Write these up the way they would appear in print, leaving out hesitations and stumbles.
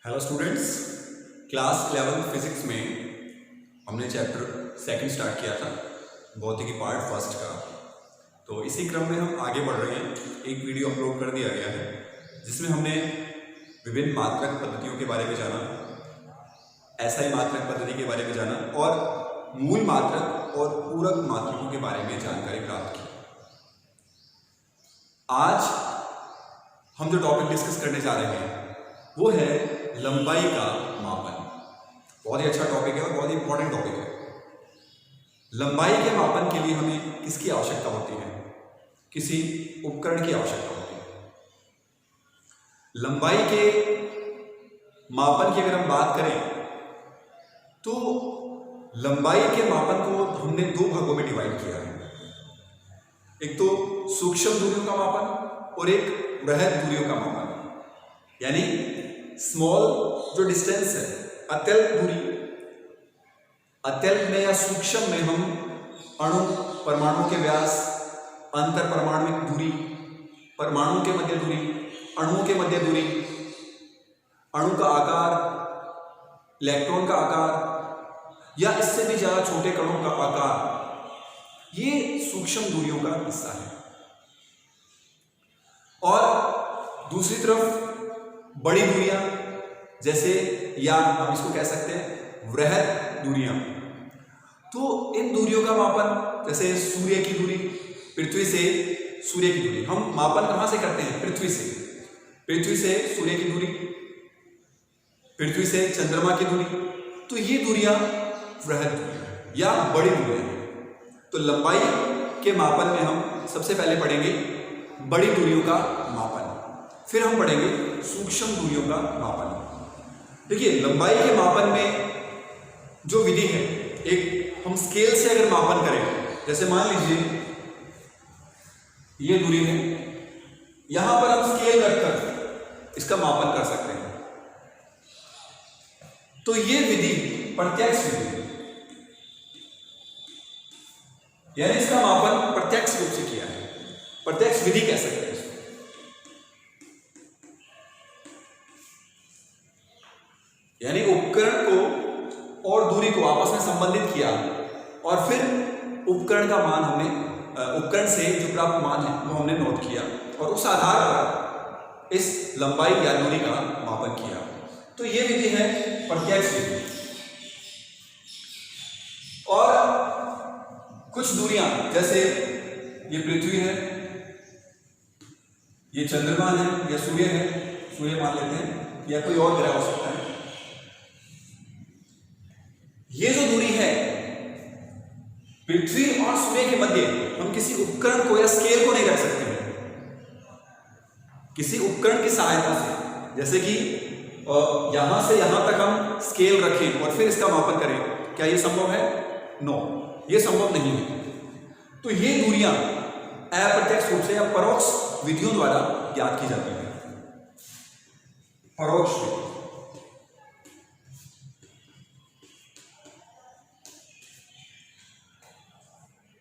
Hello students, class 11 physics में हमने chapter second start किया था, भौतिकी पार्ट फर्स्ट का। तो इसी क्रम में हम आगे बढ़ रहे हैं। एक वीडियो अपलोड कर दिया गया है जिसमें हमने विभिन्न मात्रक पद्धतियों के बारे में जाना, एसआई मात्रक पद्धति के बारे में जाना और मूल मात्रक और पूरक मात्रकों के बारे में जानकारी प्राप्त की। आज हम जो टॉपिक डिस्कस करने जा रहे हैं वो है लंबाई का मापन। बहुत ही अच्छा टॉपिक है और बहुत ही इंपॉर्टेंट टॉपिक है। लंबाई के मापन के लिए हमें किसकी आवश्यकता होती है? किसी उपकरण की आवश्यकता होती है। लंबाई के मापन की अगर हम बात करें तो लंबाई के मापन को हमने दो भागों में डिवाइड किया है। एक तो सूक्ष्म दूरियों का मापन और एक बृहद दूरियों का मापन, यानी स्मॉल जो डिस्टेंस है, अत्यल्प दूरी। अत्यल्प में या सूक्ष्म में हम अणु परमाणु के व्यास, अंतर परमाणुविक दूरी, परमाणु के मध्य दूरी, अणुओं के मध्य दूरी, अणु का आकार, इलेक्ट्रॉन का आकार या इससे भी ज्यादा छोटे कणों का आकार, ये सूक्ष्म दूरियों का हिस्सा है। और दूसरी तरफ बड़ी दूरियां, जैसे या हम इसको कह सकते हैं वृहद दूरियां। तो इन दूरियों का मापन, जैसे सूर्य की दूरी, पृथ्वी से सूर्य की दूरी, हम मापन कहां से करते हैं? पृथ्वी से। पृथ्वी से सूर्य की दूरी, पृथ्वी से चंद्रमा की दूरी। तो ये दूरियां वृहद दूरियां या बड़ी दूरियां हैं। तो लंबाई के मापन में हम सबसे पहले पढ़ेंगे बड़ी दूरियों का मापन, फिर हम पढ़ेंगे सूक्ष्म दूरियों का मापन। देखिए, लंबाई के मापन में जो विधि है, एक हम स्केल से अगर मापन करें, जैसे मान लीजिए ये दूरी है, यहां पर हम स्केल रखकर इसका मापन कर सकते हैं। तो ये विधि प्रत्यक्ष विधि, यानी इसका मापन प्रत्यक्ष रूप से किया है, प्रत्यक्ष विधि कह सकते हैं। यानी उपकरण को और दूरी को आपस में संबंधित किया और फिर उपकरण का मान हमने, उपकरण से जो प्राप्त मान है वो हमने नोट किया और उस आधार पर इस लंबाई या दूरी का मापन किया। तो ये विधि है प्रत्यक्ष विधि। और कुछ दूरियां, जैसे ये पृथ्वी है, ये चंद्रमा है या सूर्य है, सूर्य मान लेते हैं, या कोई और ग्रह हो सकता है। ये जो दूरी है पृथ्वी और सूर्य के मध्य, हम किसी उपकरण को या स्केल को नहीं रख सकते हैं। किसी उपकरण की सहायता से, जैसे कि यहां से यहां तक हम स्केल रखें और फिर इसका मापन करें, क्या ये संभव है? नो, ये संभव नहीं है। तो ये दूरियां अप्रत्यक्ष रूप से या परोक्ष विधियों द्वारा ज्ञात की जाती है। परोक्ष विधि,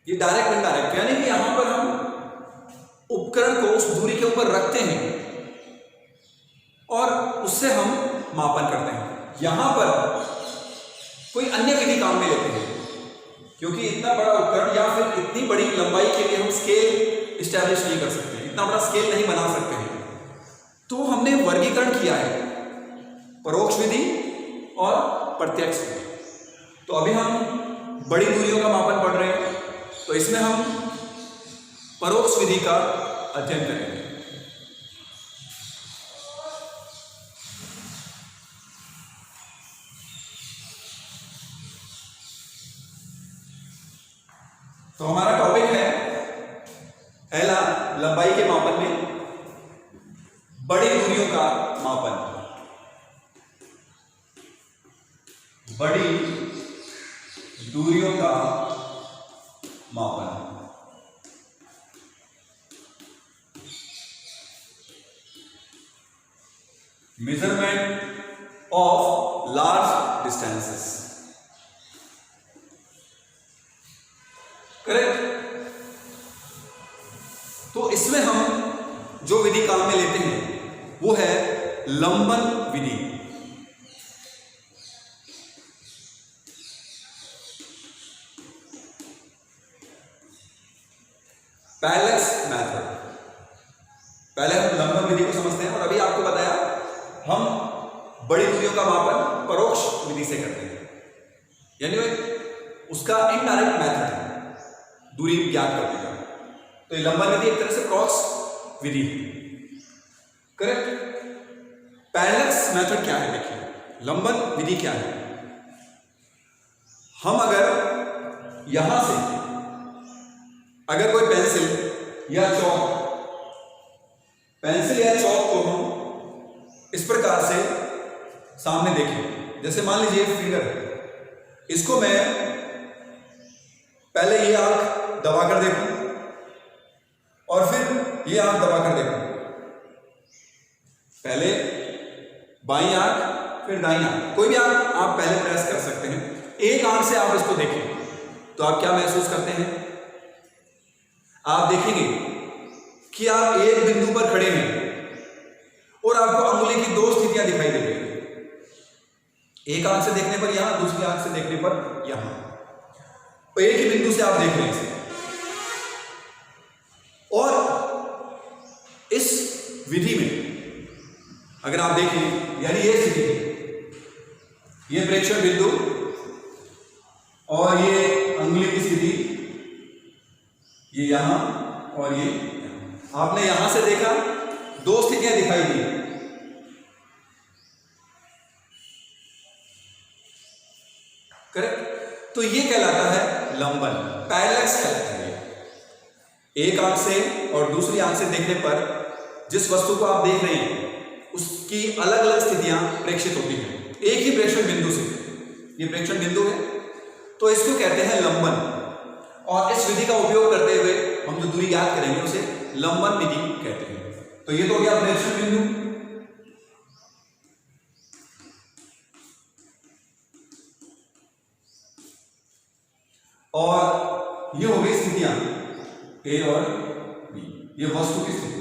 ये डायरेक्ट इनडायरेक्ट, यानी कि यहां पर हम उपकरण को उस दूरी के ऊपर रखते हैं और उससे हम मापन करते हैं। यहां पर कोई अन्य विधि काम में लेते हैं, क्योंकि इतना बड़ा उपकरण या फिर इतनी बड़ी लंबाई के लिए हम स्केल इस्टेब्लिश नहीं कर सकते, इतना बड़ा स्केल नहीं बना सकते हैं। तो हमने वर्गीकरण किया है परोक्ष विधि और प्रत्यक्ष विधि। तो अभी हम बड़ी दूरियों का मापन पढ़ रहे हैं, तो इसमें हम परोक्ष विधि का अध्ययन करेंगे। तो हमारा टॉपिक है पहला, लंबाई के मापन में बड़ी दूरियों का मापन। बड़ी दूरियों का मापन। Measurement of large distances, correct. तो इसमें हम जो विधि काम में लेते हैं वो है लंबन विधि। पैरेलक्स मेथड। पहले हम लंबन विधि को समझते हैं और अभी आपको बताया हम बड़ी दूरियों का मापन परोक्ष विधि से करते हैं, यानी उसका इनडायरेक्ट मेथड है दूरी ज्ञात करने का। तो ये लंबन विधि एक तरह से क्रॉस विधि है, करेक्ट। पैरेलक्स मेथड क्या है? देखिए लंबन विधि क्या है। हम अगर यहां से अगर कोई पेंसिल या चौक को हम इस प्रकार से सामने देखें, जैसे मान लीजिए फिंगर है, इसको मैं पहले ये आंख दबाकर देखूं और फिर ये आंख दबाकर देखूं, पहले बाईं आंख फिर दाईं आंख, कोई भी आंख आप पहले प्रेस कर सकते हैं। एक आंख से आप इसको देखें तो आप क्या महसूस करते हैं? आप देखेंगे कि आप एक बिंदु पर खड़े हैं और आपको अंगुली की दो स्थितियां दिखाई दे रही हैं, एक आंख से देखने पर यहां, दूसरी आंख से देखने पर यहां, तो एक ही बिंदु से आप देख रहे हैं इसे। और इस विधि में अगर आप देखें, यानी ये स्थिति, ये प्रेक्षण बिंदु और ये अंगुली की स्थिति, ये यहां और ये यहां। आपने यहां से देखा, दो स्थितियां दिखाई दी, करेक्ट। तो ये कहलाता है लंबन, पैरेलक्स कहलाता है। एक आंख से और दूसरी आंख से देखने पर जिस वस्तु को आप देख रहे हैं उसकी अलग अलग स्थितियां प्रेक्षित होती हैं एक ही प्रेक्षण बिंदु से। ये प्रेक्षण बिंदु है, तो इसको कहते हैं लंबन। और इस विधि का उपयोग करते हुए हम जो दूरी ज्ञात करेंगे उसे लंबन विधि कहते हैं। तो ये तो हो गया प्रेक्षण बिंदु। और ये हो गई स्थितियां ए और बी, ये वस्तु की स्थिति।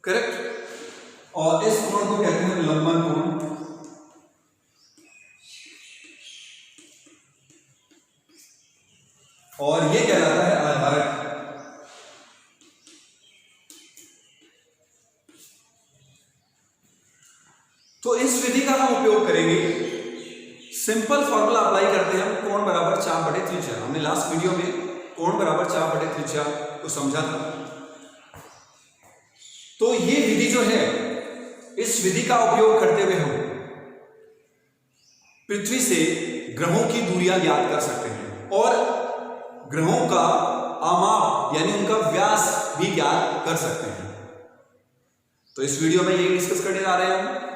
करेक्ट। और इस कोण को कहते हैं लंबन कोण। और ये कहलाता है आधारक। तो इस विधि का हम उपयोग करेंगे, सिंपल फॉर्मूला अप्लाई करते हैं हम, कोण बराबर 4/त्रिज्या। हमने लास्ट वीडियो में कोण बराबर 4/त्रिज्या को समझा था। तो ये विधि जो है, इस विधि का उपयोग करते हुए हम पृथ्वी से ग्रहों की दूरियां ज्ञात कर सकते हैं और ग्रहों का आमाप यानी उनका व्यास भी ज्ञात कर सकते हैं। तो इस वीडियो में यही डिस्कस करने जा रहे हैं हम।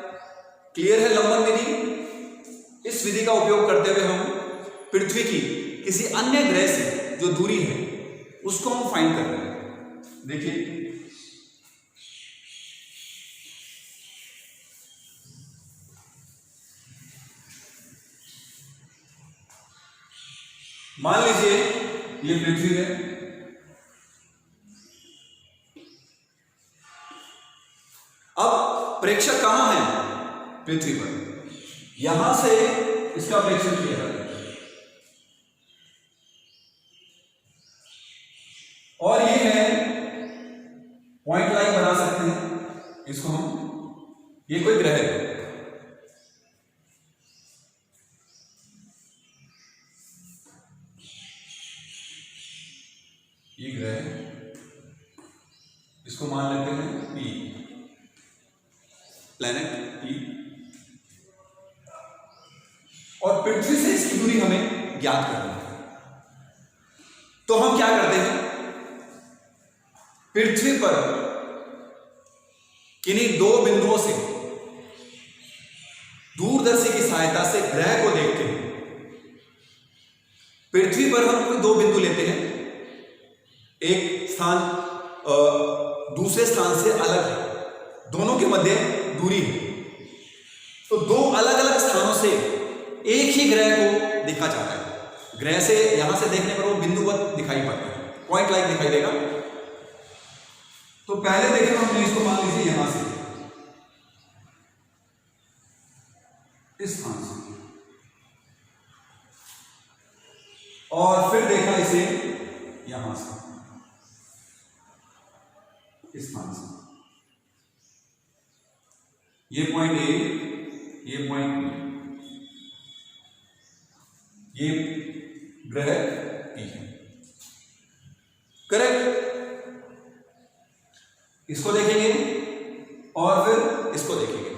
क्लियर है लंबन विधि? इस विधि का उपयोग करते हुए हम पृथ्वी की किसी अन्य ग्रह से जो दूरी है उसको हम फाइंड कर रहे हैं। देखिए मान लीजिए ये पृथ्वी है, अब प्रेक्षक कहां है? पृथ्वी पर। यहां से इसका प्रेक्षण किया जाता है और ये है पॉइंट लाइन बना सकते हैं इसको हम, ये कोई ग्रह है, ये ग्रह है, इसको मान लेते हैं पी, प्लैनेट पी। और पृथ्वी से इसकी दूरी हमें ज्ञात करनी है। तो हम क्या करते हैं, पृथ्वी पर किन्हीं दो बिंदुओं से दूरदर्शी की सहायता से ग्रह को देखते हैं। पृथ्वी पर हम कोई दो बिंदु लेते हैं, एक स्थान दूसरे स्थान से अलग है, दोनों के मध्य दूरी है, तो दो अलग अलग स्थानों से एक ही ग्रह को देखा जाता है। ग्रह से यहां से देखने पर वो बिंदुवत दिखाई पड़ता है, पॉइंट लाइक दिखाई देगा। तो पहले देखें हमने इसको, मान लीजिए यहां से इस स्थान से, और फिर देखा इसे यहां से, इस स्थान से। ये पॉइंट ए, ये पॉइंट बी, ये ग्रह पी है। करेक्ट। इसको देखेंगे और फिर इसको देखेंगे।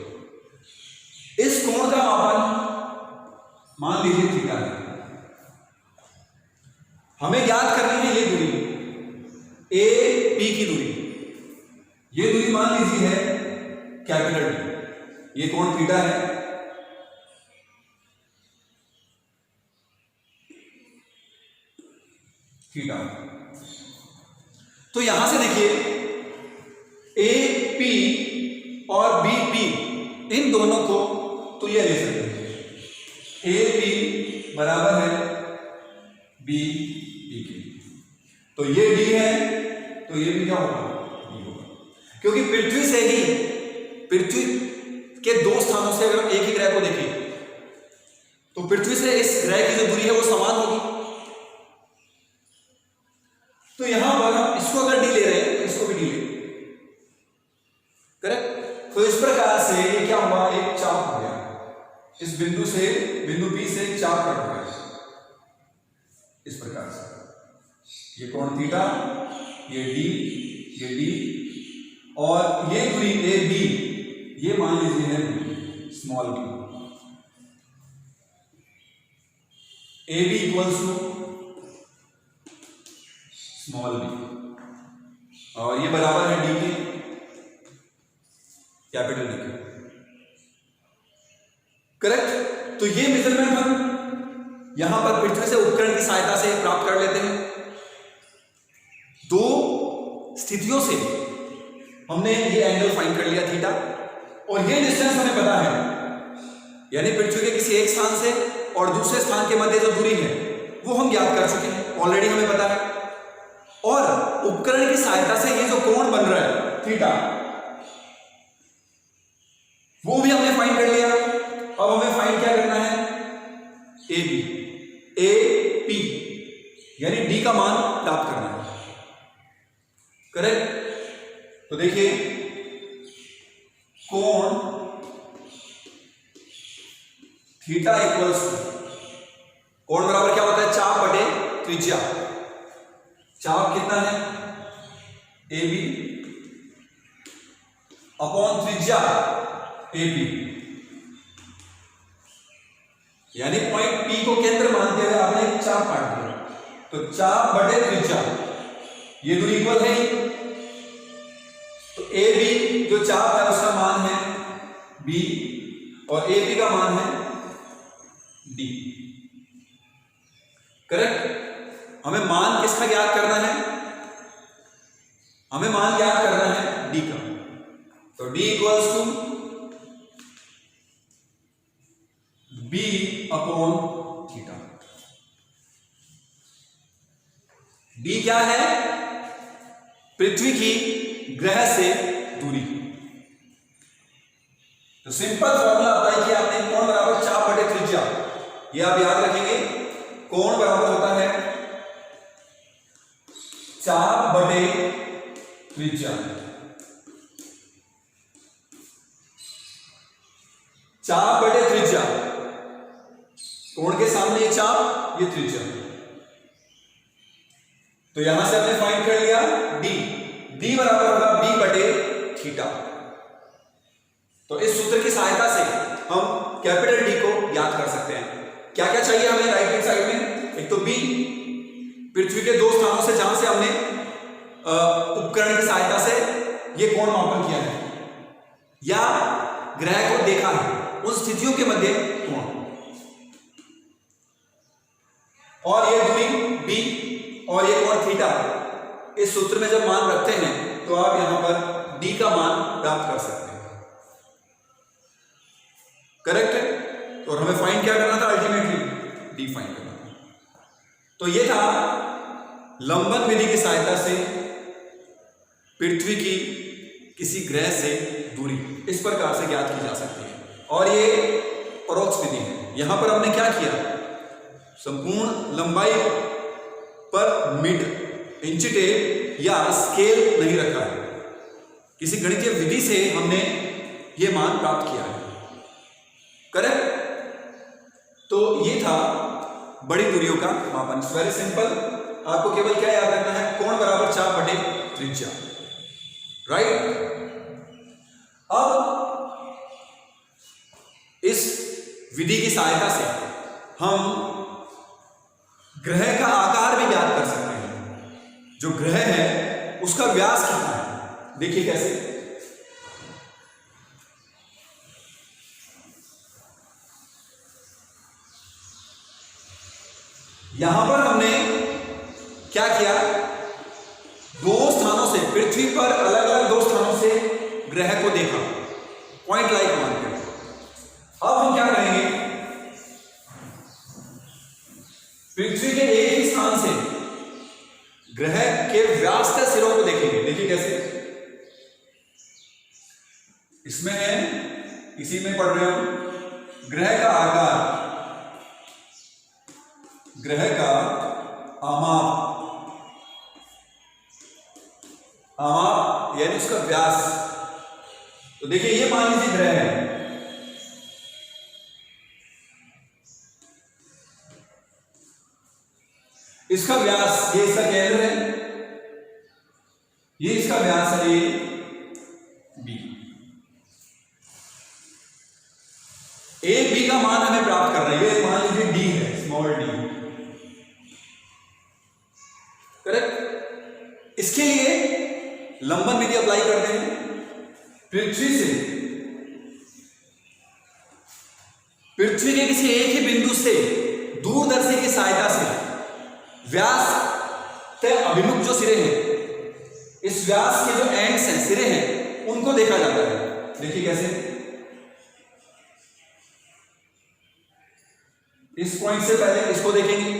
इस कोण का मापन मान लीजिए थीटा है। हमें ज्ञात करनी है ये दूरी, ए पी की दूरी। ये दूरी मान लीजिए है कैपिटल डी, ये कोण थीटा है, थीटा। तो यहां से देखिए ए पी और बी पी, इन दोनों को तुल्य ले सकते हैं। ए पी बराबर है बी पी के। तो ये डी है, तो ये भी क्या होगा, डी होगा। क्योंकि पृथ्वी से ही, पृथ्वी के दो स्थानों से अगर एक ही ग्रह को देखें तो पृथ्वी से इस ग्रह की जो दूरी है वो समान होगी। तो यहां पर हम इसको अगर डी ले रहे हैं तो इसको भी डी ले, करेक्ट। तो इस प्रकार से ये क्या हुआ, एक चाप हो गया। इस बिंदु से, बिंदु बी से एक चाप कट गया इस प्रकार से। ये कोण थीटा, ये डी, और ये दूरी ए बी, ये मान लीजिए है small B. A B equals to small B, और ये बराबर है डी के कैपिटल डी के। करेक्ट। तो ये मेजरमेंट हम यहां पर पृथ्वी से उपकरण की सहायता से प्राप्त कर लेते हैं। दो स्थितियों से हमने ये एंगल फाइंड कर लिया थीटा, और ये डिस्टेंस हमें पता है, यानी पृथ्वी के किसी एक स्थान से और दूसरे स्थान के मध्य जो दूरी है वो हम ज्ञात कर चुके हैं, ऑलरेडी हमें पता है। और उपकरण की सहायता से ये जो कोण बन रहा है थीटा, वो भी हमने फाइंड कर लिया। अब हमें फाइंड क्या करना है, ए बी, ए पी, यानी डी का मान प्राप्त करना है। करेक्ट। तो देखिए कोण थीटा इक्वल्स, कोण बराबर क्या होता है, चाप बटे त्रिज्या। चाप कितना है, ए बी अपॉन त्रिज्या ए बी, यानी पॉइंट पी को केंद्र मानते हुए आपने एक चाप काट दिया। तो चाप बटे त्रिज्या, ये दूरी इक्वल है। तो ए बी जो चाप है उसका मान है बी, और ए बी का मान है डी। करेक्ट। हमें मान किसका ज्ञात करना है, हमें मान ज्ञात करना है डी का। तो D equals to B upon theta. D क्या है, पृथ्वी की ग्रह से दूरी। तो सिंपल फॉर्मूला आता है कि आपने कोण बराबर चाप बटे त्रिज्या, ये आप याद रखेंगे। कोण बराबर होता है चाप बटे त्रिज्या। चाप बटे त्रिज्या, कोण के सामने ये चाप, ये त्रिज्या। तो यहां से हमने फाइंड कर लिया डी, डी बराबर होगा बी बटे थीटा। तो इस सूत्र की सहायता से हम कैपिटल डी को ज्ञात कर सकते हैं। क्या क्या चाहिए हमें राइट हैंड साइड में, एक तो बी, पृथ्वी के दो स्थानों से जहां से हमने उपकरण की सहायता से ये कोण मापन किया है या ग्रह को देखा है, उन स्थितियों के मध्य कोण, और ये दूरी बी और ये कोण थीटा। इस सूत्र में जब मान रखते हैं तो आप यहां पर डी का मान प्राप्त कर सकते हैं। करेक्ट है। तो हमें फाइंड क्या करना था, अल्टीमेटली डी फाइंड करना था। तो ये था लंबन विधि की सहायता से पृथ्वी की किसी ग्रह से दूरी इस प्रकार से ज्ञात की जा सकती है, और ये परोक्ष यहां पर हमने क्या किया, संपूर्ण लंबाई पर मीटर, इंची टेप या स्केल नहीं रखा है, किसी गणितीय विधि से हमने ये मान प्राप्त किया है। करेक्ट? तो ये था बड़ी दूरियों का मापन। वेरी सिंपल, आपको केवल क्या याद रखना है, कोण बराबर चाप बटे त्रिज्या, राइट? अब इस विधि की सहायता से हम ग्रह का आकार भी ज्ञात कर सकते हैं। जो ग्रह है उसका व्यास कितना है, देखिए कैसे। यहां पर हमने क्या किया, दो स्थानों से, पृथ्वी पर अलग अलग दो स्थानों से ग्रह को देखा, पॉइंट लाइक मानकर। अब हम क्या करेंगे, पृथ्वी के एक ही स्थान से ग्रह के व्यास के सिरों को देखेंगे। देखिए कैसे, इसमें है, इसी में पढ़ रहे हो, ग्रह का आकार, ग्रह का आमाप, आमाप यानी उसका व्यास। तो देखिए ये मान लीजिए ग्रह है, इसका व्यास, ये इसका केंद्र है, ये इसका व्यास है, ये बी। ए बी का मान हमें प्राप्त कर रहे हैं, ये मान लीजिए डी है, स्मॉल डी, करेक्ट? इसके लिए लंबन विधि अप्लाई करते हैं। पृथ्वी के किसी एक ही बिंदु से दूरदर्शी की सहायता से व्यास के अभिमुख जो सिरे हैं, इस व्यास के जो एंड्स हैं, सिरे हैं, उनको देखा जाता है। देखिए कैसे, इस पॉइंट से पहले इसको देखेंगे,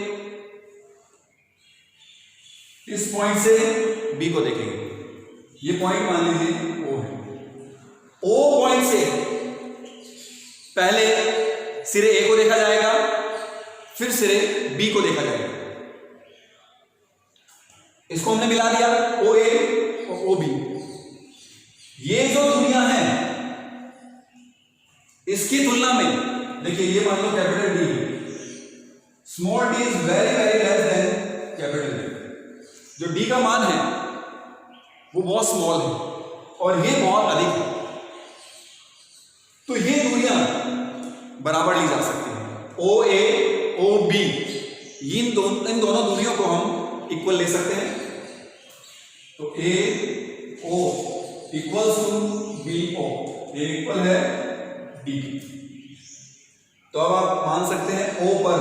इस पॉइंट से बी को देखेंगे, ये पॉइंट मान लीजिए ओ है, ओ पॉइंट से पहले सिरे ए को देखा जाएगा, फिर सिरे बी को देखा जाएगा। इसको हमने मिला दिया, ओ ए और ओ बी। ये जो दूरियां हैं, इसकी तुलना में देखिए, ये मान लो कैपिटल डी है, small D is very very less than capital D. जो डी का मान है वो बहुत स्मॉल है और ये बहुत अधिक है, तो ये दूरियां बराबर ली जा सकती हैं। ओ ए ओ बी, इन दोनों दूरियों को हम इक्वल ले सकते हैं। तो A O equals to B O, ये इक्वल है डी। तो अब आप मान सकते हैं ओ पर,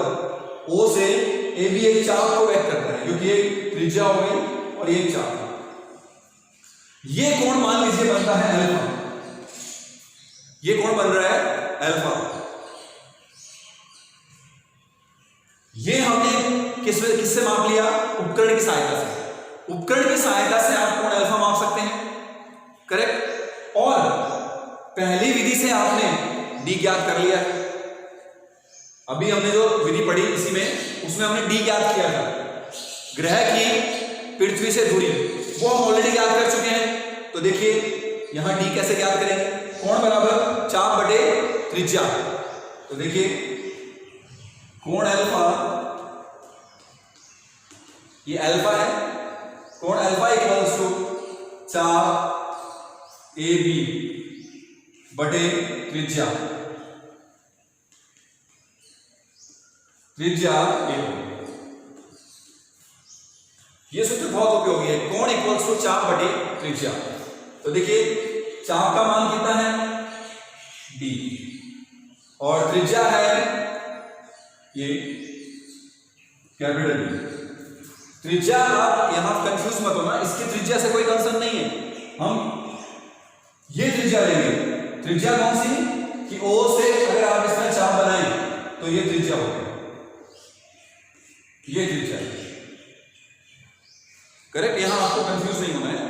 ओ से ए बी एक चाप को व्यक्त करता है, क्योंकि ये त्रिज्या हो गई और ये चाप। ये कोण मान लीजिए बनता है अल्फा, ये कोण बन रहा है अल्फा। ये हमने किससे माप लिया, उपकरण की सहायता से। उपकरण की सहायता से आप कोण अल्फा माप सकते हैं, करेक्ट? और पहली विधि से आपने डी ज्ञात कर लिया। अभी हमने जो विधि पढ़ी इसी में, उसमें हमने डी ज्ञात किया था, ग्रह की पृथ्वी से दूरी, वो हम ऑलरेडी ज्ञात कर चुके हैं। तो देखिए यहां डी कैसे ज्ञात करेंगे, कोण बराबर चाप बटे त्रिज्या। तो देखिए कोण अल्फा, ये अल्फा है, कोण अल्फा इक्वल्स टू चाप ए बी बटे त्रिज्या, त्रिज्या ए बी। ये सूत्र बहुत उपयोगी है, कोण इक्वल्स टू चाप बटे त्रिज्या। तो देखिए चाप का मान कितना है, डी, और त्रिज्या है ये कैपिटल डी। त्रिज्या, आप यहां कंफ्यूज मत होना, इसकी त्रिज्या से कोई कंसर्न नहीं है। हम ये त्रिज्या लेंगे, त्रिज्या कौन सी, कि ओ से अगर आप इसमें चाप बनाएं तो ये त्रिज्या होगी, ये त्रिज्या है, करेक्ट? यहां आपको कंफ्यूज नहीं होना है।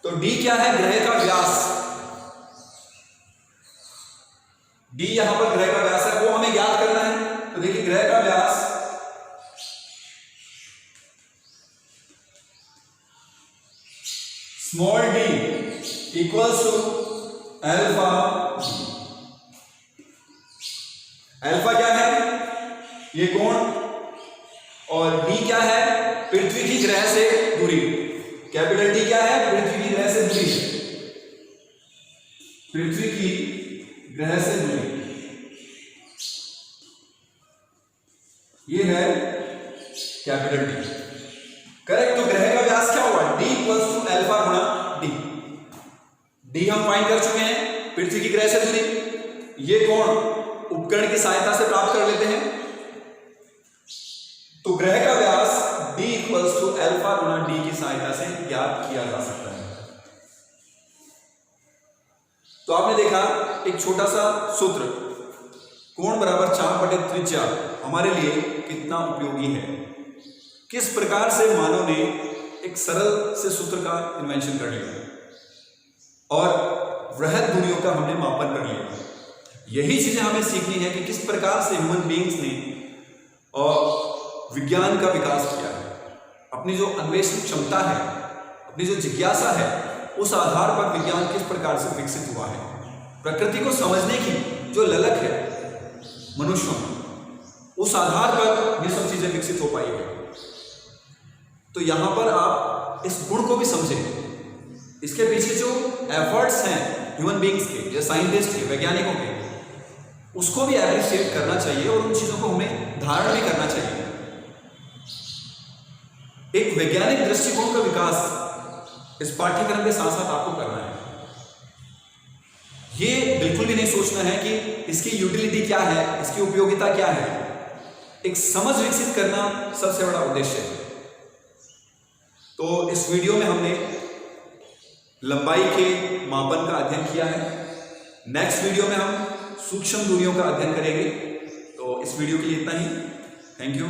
तो डी क्या है, ग्रह का व्यास। डी यहां पर ग्रह का व्यास है, वो हमें ज्ञात कर small D equals to alpha D. Alpha क्या है? ये कोण, और डी क्या है? पृथ्वी की ग्रह से दूरी। कैपिटल डी क्या है? पृथ्वी की ग्रह से दूरी है, पृथ्वी की ग्रह से दूरी, ये है कैपिटल डी। करेक्ट। तो ग्रह का व्यास क्या हुआ? डी इक्वल्स टू अल्फा गुणा डी। डी हम फाइंड कर चुके हैं, पृथ्वी की ग्रह से दूरी। ये कोण उपकरण की सहायता से प्राप्त कर लेते हैं। तो ग्रह का व्यास d इक्वल्स टू अल्फा गुणा डी की सहायता से ज्ञात किया जा सकता है। तो आपने देखा एक छोटा सा सूत्र, कोण बराबर चाप बटे त्रिज्या हमारे लिए कितना उपयोगी है। किस प्रकार से मानव ने एक सरल से सूत्र का इन्वेंशन कर लिया और वृहद दूरियों का हमने मापन कर लिया। यही चीजें हमें सीखनी है कि किस प्रकार से ह्यूमन बीइंग्स ने और विज्ञान का विकास किया है। अपनी जो अन्वेषण क्षमता है, अपनी जो जिज्ञासा है, उस आधार पर विज्ञान किस प्रकार से विकसित हुआ है। प्रकृति को समझने की जो ललक है मनुष्यों में, उस आधार पर ये सब चीजें विकसित हो पाई है। तो यहां पर आप इस गुण को भी समझें। इसके पीछे जो एफर्ट्स हैं ह्यूमन बीइंग्स के, जो साइंटिस्ट के, वैज्ञानिकों के, उसको भी एप्रिशिएट करना चाहिए और उन चीजों को हमें धारण भी करना चाहिए। एक वैज्ञानिक दृष्टिकोण का विकास इस पाठ्यक्रम के साथ साथ आपको करना है। ये बिल्कुल भी नहीं सोचना है कि इसकी यूटिलिटी क्या है, इसकी उपयोगिता क्या है। एक समझ विकसित करना सबसे बड़ा उद्देश्य है। तो इस वीडियो में हमने लंबाई के मापन का अध्ययन किया है। नेक्स्ट वीडियो में हम सूक्ष्म दूरियों का अध्ययन करेंगे। तो इस वीडियो के लिए इतना ही। Thank you.